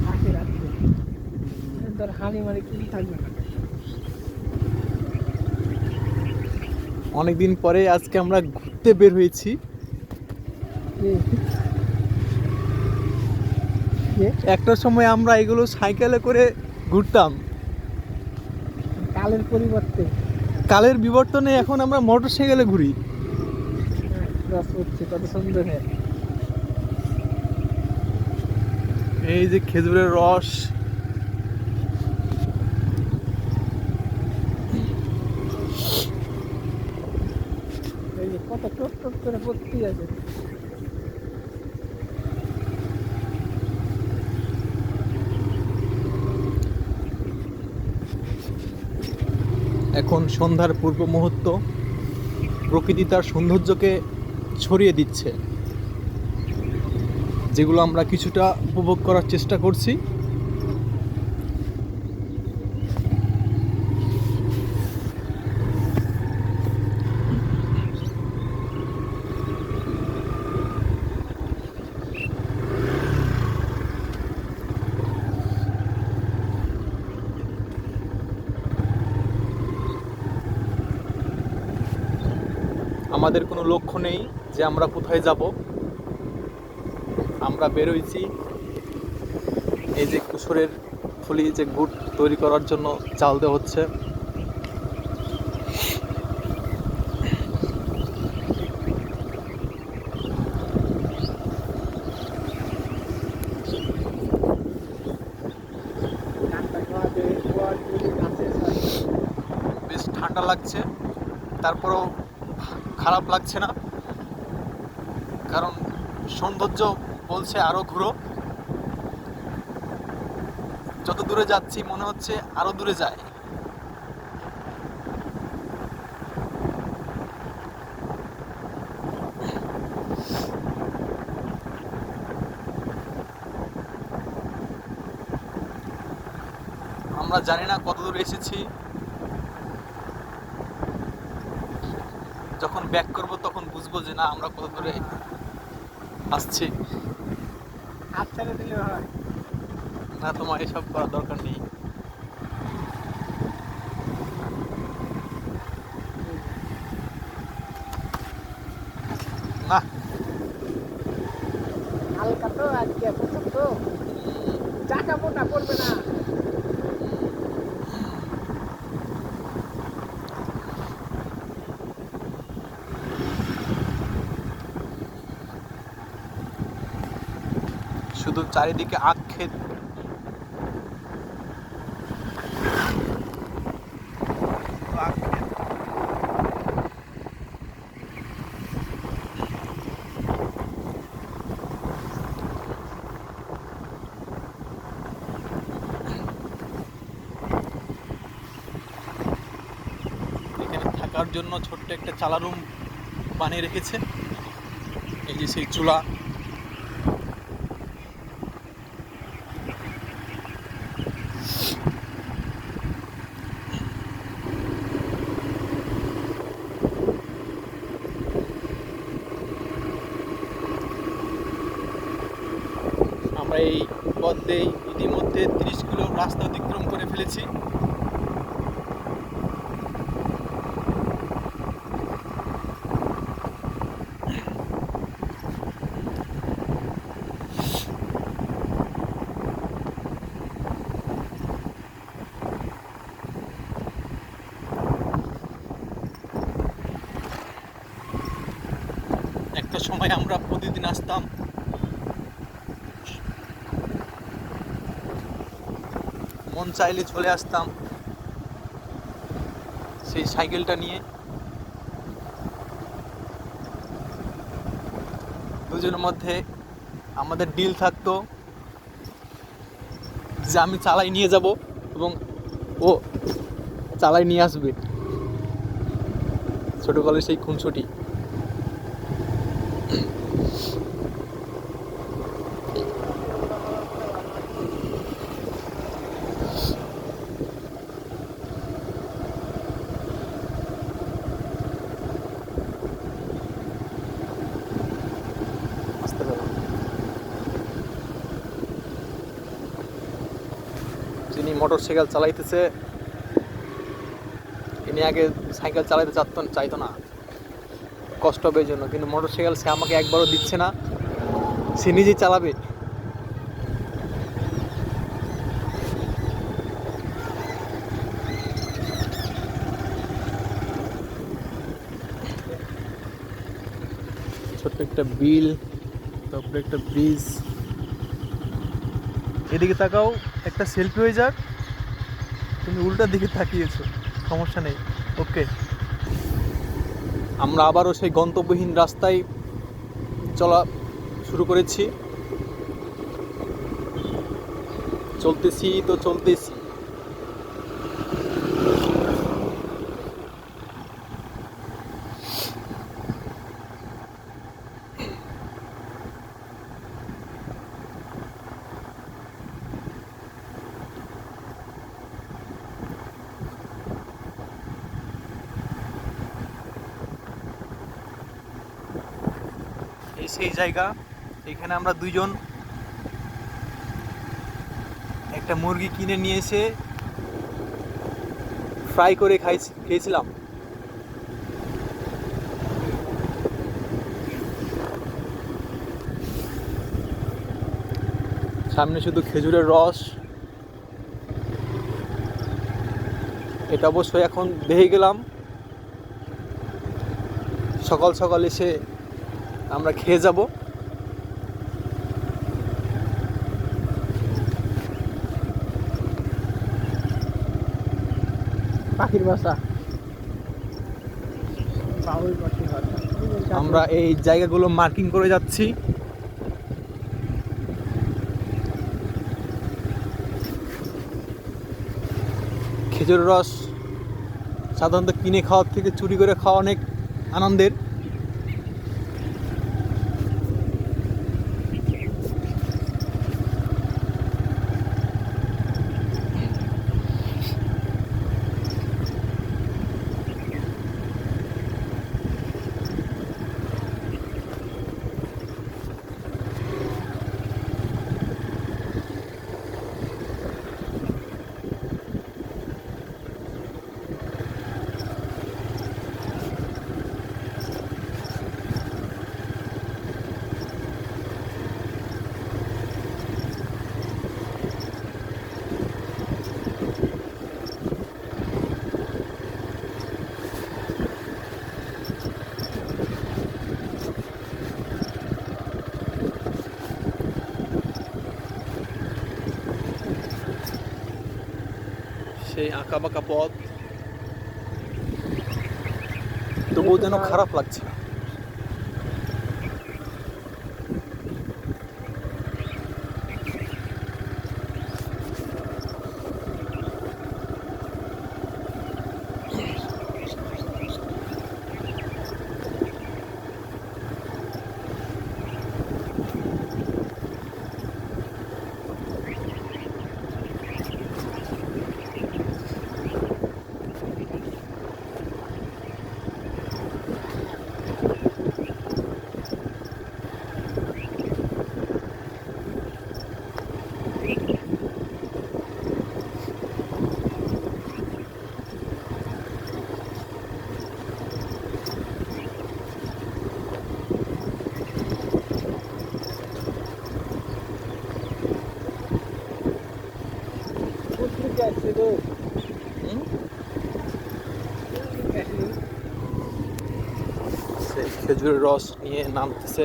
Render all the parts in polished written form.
থাকে রাত্রে ধর হানি মানে কিছু থাকবে না। অনেকদিন পরে আজকে আমরা ঘুরতে বের হয়েছি। একটা সময় আমরা এগুলো সাইকেলে করে ঘুরতাম, কালের পরিবর্তে কালের বিবর্তনে এখন আমরা মোটর সাইকেলে ঘুরি। রস হচ্ছে কত সুন্দর। এই যে খেজুরের রস, এই যে কত টোপ টোপ করে ভর্তি আছে। এখন সন্ধ্যার পূর্ব মুহূর্ত, প্রকৃতি তার সৌন্দর্যকে ছড়িয়ে দিচ্ছে, যেগুলো আমরা কিছুটা উপভোগ করার চেষ্টা করছি। আমাদের কোনো লক্ষ্য নেই যে আমরা কোথায় যাব। আমরা বেরোইছি এই যে কুসুরের ফুলি যে গুড় তৈরি করার জন্য চাল দেওয়া হচ্ছে। বেশ ঠান্ডা লাগছে, তারপরেও খারাপ লাগছে না, কারণ সৌন্দর্য বলছে আরো ঘুরো। যত দূরে যাচ্ছি মনে হচ্ছে আরো দূরে যায়। আমরা জানি না কত দূরে এসেছি, যখন ব্যাক করব তখন বুঝবো যে না আমরা কত দূরে আসছি। হাত ছেড়ে দিলে হয় না, তোমার এসব করার দরকার নেই। না, হালকা তো আজকে প্রথম তো চাকা মোটা পড়বে না। শুধু চারিদিকে আখ ক্ষেত। এখানে থাকার জন্য ছোট্ট একটা চালা রুম বানিয়ে রেখেছে। এই যে সেই চুলা, আমরা এই পথ দিয়ে ইতিমধ্যে 30 কিলো রাস্তা অতিক্রম করে ফেলেছি। একটা সময় আমরা প্রতিদিন আসতাম, মন চাইলে চলে আসতাম সেই সাইকেলটা নিয়ে। দুজনের মধ্যে আমাদের ডিল থাকতো যে আমি চালাই নিয়ে যাব এবং ও চালাই নিয়ে আসবে। ছোটকালের সেই খুনসুটি। আসতে পারলাম। ইনি মোটরসাইকেল চালাইতেছে। ইনি আগে সাইকেল চালাতে চাইতো না, কষ্ট হবে এই জন্য, কিন্তু মোটরসাইকেল সে আমাকে একবারও দিচ্ছে না, সে নিজেই চালাবে। ছোট্ট একটা বিল, তারপরে একটা ব্রিজ। এদিকে তাকাও, একটা সেলফি হয়ে যাক। তুমি উল্টার দিকে তাকিয়েছো, সমস্যা নেই, ওকে। আমরা আবারও সেই গন্তব্যহীন রাস্তায় চলা শুরু করেছি। চলতেছি তো চলতেছি। এই সেই জায়গা, এখানে আমরা দুইজন একটা মুরগি কিনে নিয়ে এসে ফ্রাই করে খেয়েছিলাম। সামনে শুধু খেজুরের রস। এটা অবশ্যই এখন দেখে গেলাম, সকাল সকাল এসে আমরা খেয়ে যাব। পাখির বাসা, বাউল পাখির বাসা। আমরা এই জায়গাগুলো মার্কিং করে যাচ্ছি। খেজুরের রস সাধারণত কিনে খাওয়ার থেকে চুরি করে খাওয়া অনেক আনন্দের। সেই আঁকা বাঁকা পথ, তবুও যেন খারাপ লাগছে না। সেই খেজুরের রস নিয়ে নামতেছে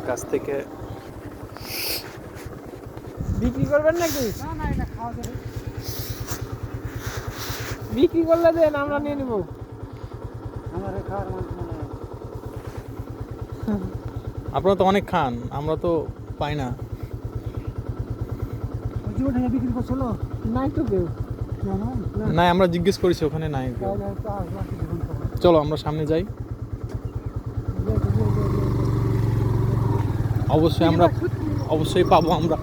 গাছ থেকে। বিক্রি করবেন নাকি? না না, এটা খাওয়া যাবে। বিক্রি করলে দেন, আমরা নিয়ে নিব। আমার খাওয়ার মানে আপনারা তো অনেক খান, আমরা তো পাই না। ওই যে ওটা বিক্রি করছিল, নাই তো কেউ। না, আমরা জিজ্ঞেস করেছি, ওখানে নাই কেউ। চলো আমরা সামনে যাই। অবশ্যই পাবো আমরা।